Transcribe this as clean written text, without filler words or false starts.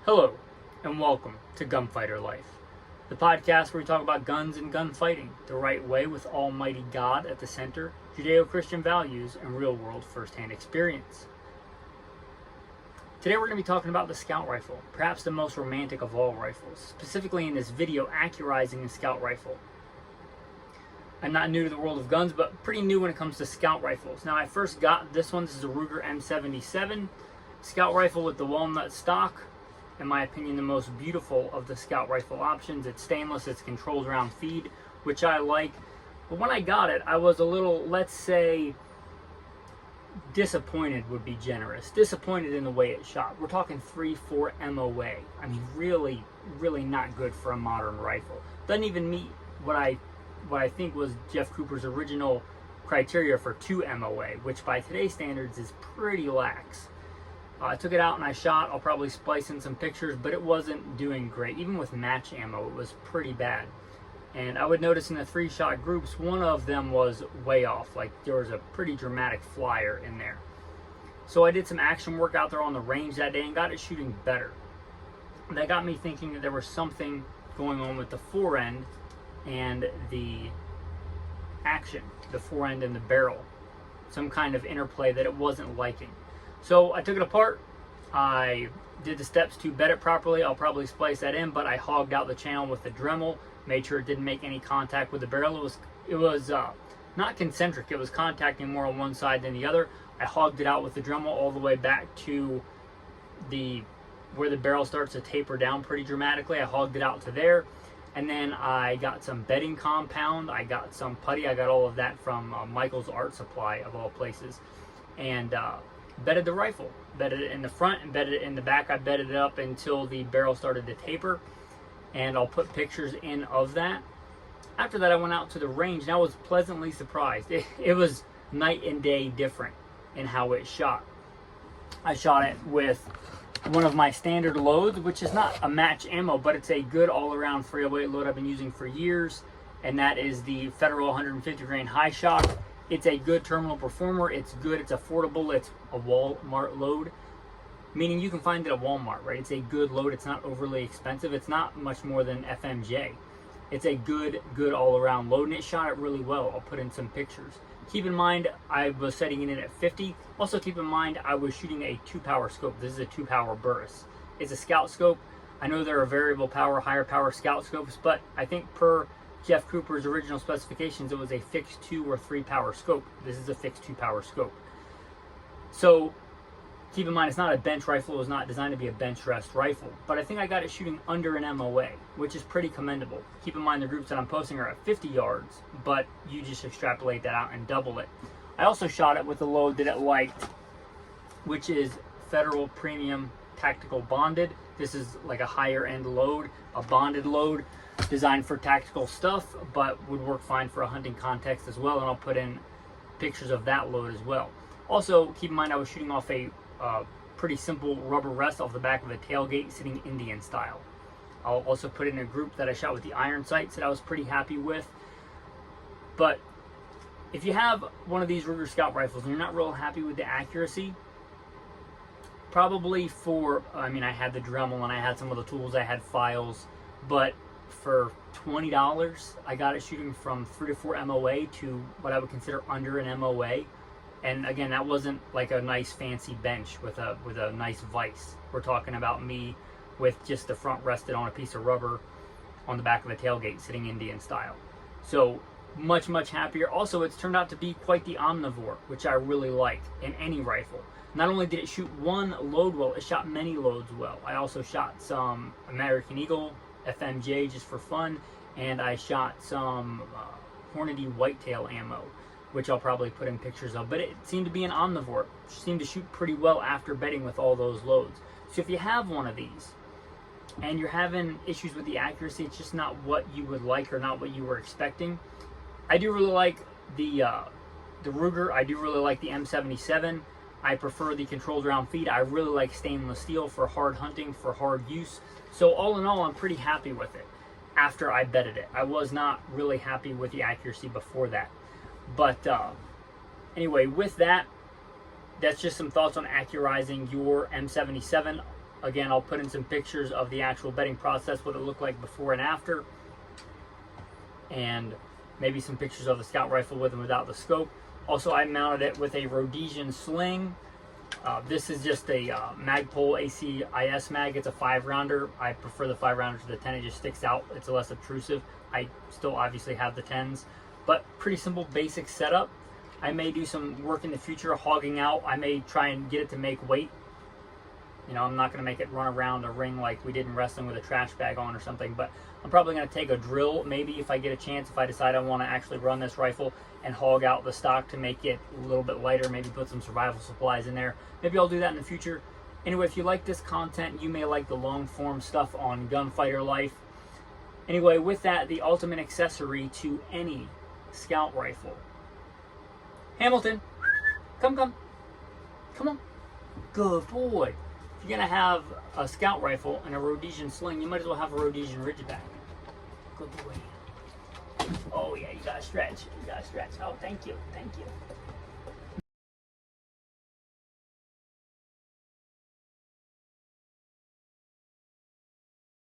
Hello, and welcome to Gunfighter Life, the podcast where we talk about guns and gunfighting the right way with Almighty God at the center, Judeo-Christian values, and real-world first-hand experience. Today we're going to be talking about the Scout Rifle, perhaps the most romantic of all rifles, specifically in this video accurizing the Scout Rifle. I'm not new to the world of guns, but pretty new when it comes to Scout Rifles. Now I first got this one. This is a Ruger M77 Scout Rifle with the Walnut stock. In my opinion, the most beautiful of the Scout Rifle options. It's stainless, it's controlled round feed, which I like. But when I got it, I was a little, let's say, disappointed would be generous. Disappointed in the way it shot. We're talking 3-4 MOA. I mean, really not good for a modern rifle. Doesn't even meet what I think was Jeff Cooper's original criteria for 2 MOA, which by today's standards is pretty lax. I took it out and I shot. I'll probably splice in some pictures, but it wasn't doing great. Even with match ammo, it was pretty bad. And I would notice in the 3-shot groups, one of them was way off. Like, there was a pretty dramatic flyer in there. So I did some action work out there on the range that day and got it shooting better. And that got me thinking that there was something going on with the forend and the action, the forend and the barrel. Some kind of interplay that it wasn't liking. So I took it apart, I did the steps to bed it properly. I'll probably splice that in, but I hogged out the channel with the Dremel, made sure it didn't make any contact with the barrel. It was not concentric, it was contacting more on one side than the other. I hogged it out with the Dremel all the way back to where the barrel starts to taper down pretty dramatically. I hogged it out to there, and then I got some bedding compound, I got some putty, I got all of that from Michael's Art Supply of all places, and bedded the rifle, bedded it in the front and bedded it in the back. I bedded it up until the barrel started to taper, and I'll put pictures in of that. After that, I went out to the range and I was pleasantly surprised. It was night and day different in how it shot. I shot it with one of my standard loads, which is not a match ammo, but it's a good all-around 308 load I've been using for years, and that is the Federal 150 grain high shock. It's a good terminal performer, it's good, it's affordable, it's a Walmart load, meaning you can find it at Walmart, right? It's a good load, it's not overly expensive, it's not much more than FMJ. It's a good all-around load, and it shot it really well. I'll put in some pictures. Keep in mind, I was setting it in at 50. Also keep in mind, I was shooting a 2-power scope. This is a 2-power Burris. It's a scout scope. I know there are variable power, higher power scout scopes, but I think per Jeff Cooper's original specifications, it was a fixed 2 or 3 power scope. This is a fixed 2-power scope. So keep in mind, it's not a bench rifle. It was not designed to be a bench rest rifle. But I think I got it shooting under an MOA, which is pretty commendable. Keep in mind the groups that I'm posting are at 50 yards, but you just extrapolate that out and double it. I also shot it with a load that it liked, which is Federal Premium Tactical Bonded. This is like a higher end load, a bonded load, designed for tactical stuff, but would work fine for a hunting context as well, and I'll put in pictures of that load as well. Also, keep in mind I was shooting off a pretty simple rubber rest off the back of a tailgate, sitting Indian style. I'll also put in a group that I shot with the iron sights that I was pretty happy with. But if you have one of these Ruger Scout rifles and you're not real happy with the accuracy, probably I mean, I had the Dremel and I had some of the tools, I had files, but for $20, I got it shooting from 3 to 4 MOA to what I would consider under an MOA. And again, that wasn't like a nice fancy bench with a nice vise. We're talking about me with just the front rested on a piece of rubber on the back of a tailgate, sitting Indian style. So much happier. Also, it's turned out to be quite the omnivore, which I really like in any rifle. Not only did it shoot one load well, it shot many loads well. I also shot some American Eagle FMJ just for fun, and I shot some Hornady whitetail ammo, which I'll probably put in pictures of. But it seemed to be an omnivore. It seemed to shoot pretty well after bedding with all those loads. So if you have one of these and you're having issues with the accuracy, it's just not what you would like or not what you were expecting. I do really like the Ruger. I do really like the M77. I prefer the controlled round feed. I really like stainless steel for hard hunting, for hard use. So all in all, I'm pretty happy with it after I bedded it. I was not really happy with the accuracy before that. But anyway, with that, that's just some thoughts on accurizing your M77 Again, I'll put in some pictures of the actual bedding process, what it looked like before and after, and maybe some pictures of the scout rifle with and without the scope. Also, I mounted it with a Rhodesian sling. This is just a Magpul ACIS mag. It's a 5-rounder. I prefer the 5-rounder to the 10. It just sticks out. It's less obtrusive. I still obviously have the 10s, but pretty simple, basic setup. I may do some work in the future hogging out. I may try and get it to make weight. You know, I'm not going to make it run around a ring like we did in wrestling with a trash bag on or something, but I'm probably going to take a drill, maybe if I get a chance, if I decide I want to actually run this rifle, and hog out the stock to make it a little bit lighter, maybe put some survival supplies in there. Maybe I'll do that in the future. Anyway, if you like this content, you may like the long form stuff on gunfighter life. Anyway, with that, the ultimate accessory to any scout rifle. Hamilton, come on. Good boy. If you're going to have a scout rifle and a Rhodesian sling, you might as well have a Rhodesian Ridgeback. Good boy. Oh yeah, you gotta stretch. Oh, thank you.